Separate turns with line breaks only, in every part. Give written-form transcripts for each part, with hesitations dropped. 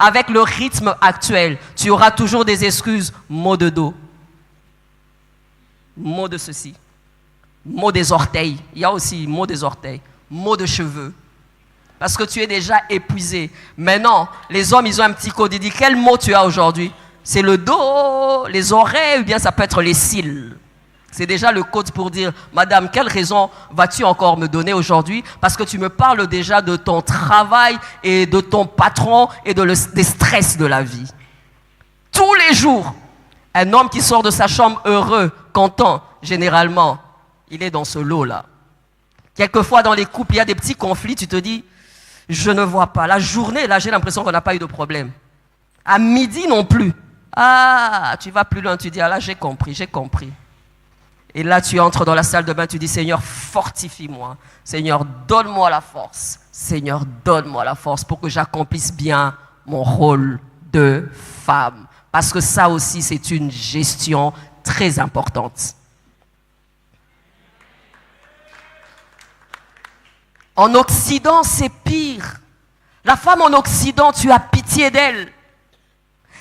avec le rythme actuel, tu auras toujours des excuses. Maux de dos, maux de ceci, maux des orteils. Il y a aussi maux des orteils, maux de cheveux. Parce que tu es déjà épuisé. Maintenant, les hommes, ils ont un petit code. Ils disent, quel mot tu as aujourd'hui? C'est le dos, les oreilles, ou bien ça peut être les cils. C'est déjà le code pour dire, madame, quelle raison vas-tu encore me donner aujourd'hui? Parce que tu me parles déjà de ton travail et de ton patron et des stress de la vie. Tous les jours, un homme qui sort de sa chambre heureux, content, généralement, il est dans ce lot-là. Quelquefois, dans les couples, il y a des petits conflits, tu te dis, je ne vois pas. La journée, là, j'ai l'impression qu'on n'a pas eu de problème. À midi non plus. Ah, tu vas plus loin, tu dis, ah là, j'ai compris. Et là, tu entres dans la salle de bain, tu dis, Seigneur, fortifie-moi. Seigneur, donne-moi la force. Seigneur, donne-moi la force pour que j'accomplisse bien mon rôle de femme. Parce que ça aussi, c'est une gestion très importante. En Occident, c'est pire. La femme en Occident, tu as pitié d'elle.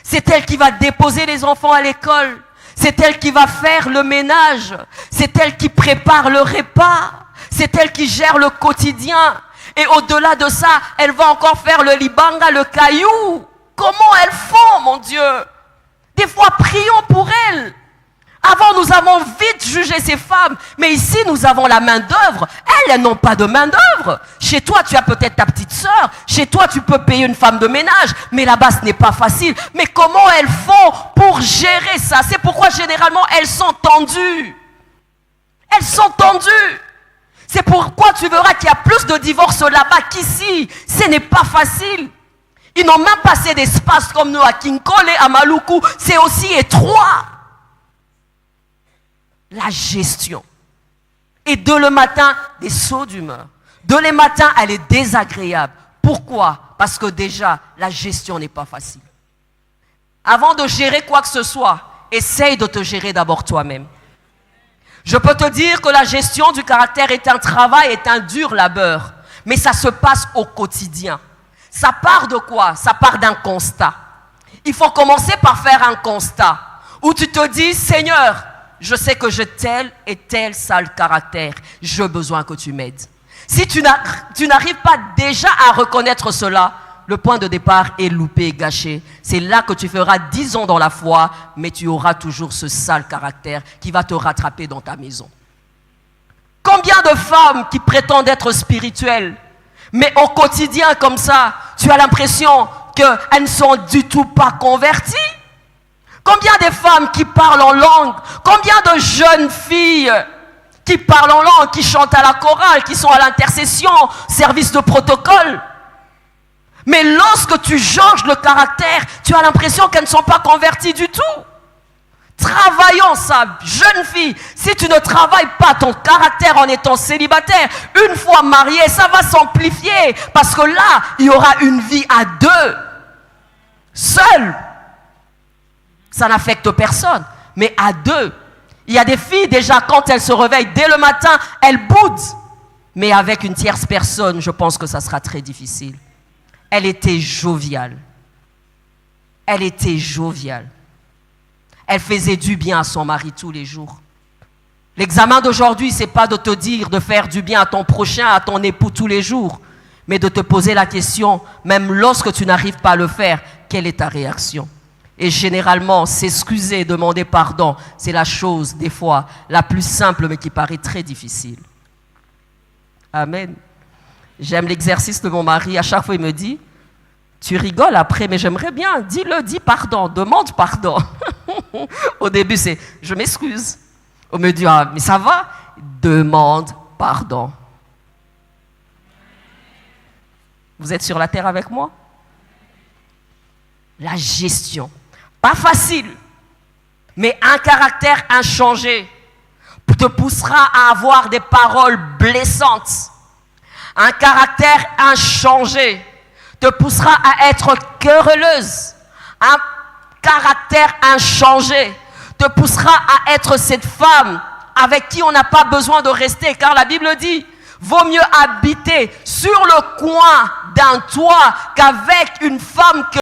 C'est elle qui va déposer les enfants à l'école. C'est elle qui va faire le ménage. C'est elle qui prépare le repas. C'est elle qui gère le quotidien. Et au-delà de ça, elle va encore faire le libanga, le caillou. Comment elles font, mon Dieu? Des fois, prions pour elles. Avant, nous avons vite jugé ces femmes. Mais ici, nous avons la main-d'œuvre. Elles n'ont pas de main-d'œuvre. Chez toi, tu as peut-être ta petite sœur. Chez toi, tu peux payer une femme de ménage. Mais là-bas, ce n'est pas facile. Mais comment elles font pour gérer ça? C'est pourquoi, généralement, elles sont tendues. Elles sont tendues. C'est pourquoi tu verras qu'il y a plus de divorces là-bas qu'ici. Ce n'est pas facile. Ils n'ont même pas assez d'espace comme nous à Kinkole et à Maluku. C'est aussi étroit. La gestion. Et de le matin, des sauts d'humeur. De le matin, elle est désagréable. Pourquoi? Parce que déjà, la gestion n'est pas facile. Avant de gérer quoi que ce soit, essaye de te gérer d'abord toi-même. Je peux te dire que la gestion du caractère est un travail, est un dur labeur. Mais ça se passe au quotidien. Ça part de quoi? Ça part d'un constat. Il faut commencer par faire un constat. Où tu te dis, Seigneur, je sais que j'ai tel et tel sale caractère. J'ai besoin que tu m'aides. Si tu n'arrives pas déjà à reconnaître cela, le point de départ est loupé et gâché. C'est là que tu feras 10 ans dans la foi, mais tu auras toujours ce sale caractère qui va te rattraper dans ta maison. Combien de femmes qui prétendent être spirituelles, mais au quotidien comme ça, tu as l'impression qu'elles ne sont du tout pas converties? Combien de femmes qui parlent en langue? Combien de jeunes filles qui parlent en langue, qui chantent à la chorale, qui sont à l'intercession, service de protocole? Mais lorsque tu changes le caractère, tu as l'impression qu'elles ne sont pas converties du tout. Travaillons ça, jeune fille. Si tu ne travailles pas ton caractère en étant célibataire, une fois mariée, ça va s'amplifier. Parce que là, il y aura une vie à deux. Seule. Ça n'affecte personne. Mais à deux. Il y a des filles, déjà, quand elles se réveillent dès le matin, elles boudent. Mais avec une tierce personne, je pense que ça sera très difficile. Elle était joviale. Elle était joviale. Elle faisait du bien à son mari tous les jours. L'examen d'aujourd'hui, ce n'est pas de te dire de faire du bien à ton prochain, à ton époux tous les jours, mais de te poser la question, même lorsque tu n'arrives pas à le faire, quelle est ta réaction? Et généralement, s'excuser, demander pardon, c'est la chose, des fois, la plus simple, mais qui paraît très difficile. Amen. J'aime l'exercice de mon mari. À chaque fois, il me dit, tu rigoles après, mais j'aimerais bien, dis-le, dis pardon, demande pardon. Au début, c'est, je m'excuse. On me dit, ah, mais ça va? Demande pardon. Vous êtes sur la terre avec moi? La gestion. Pas facile, mais un caractère inchangé te poussera à avoir des paroles blessantes. Un caractère inchangé te poussera à être querelleuse. Un caractère inchangé te poussera à être cette femme avec qui on n'a pas besoin de rester. Car la Bible dit, vaut mieux habiter sur le coin d'un toit qu'avec une femme que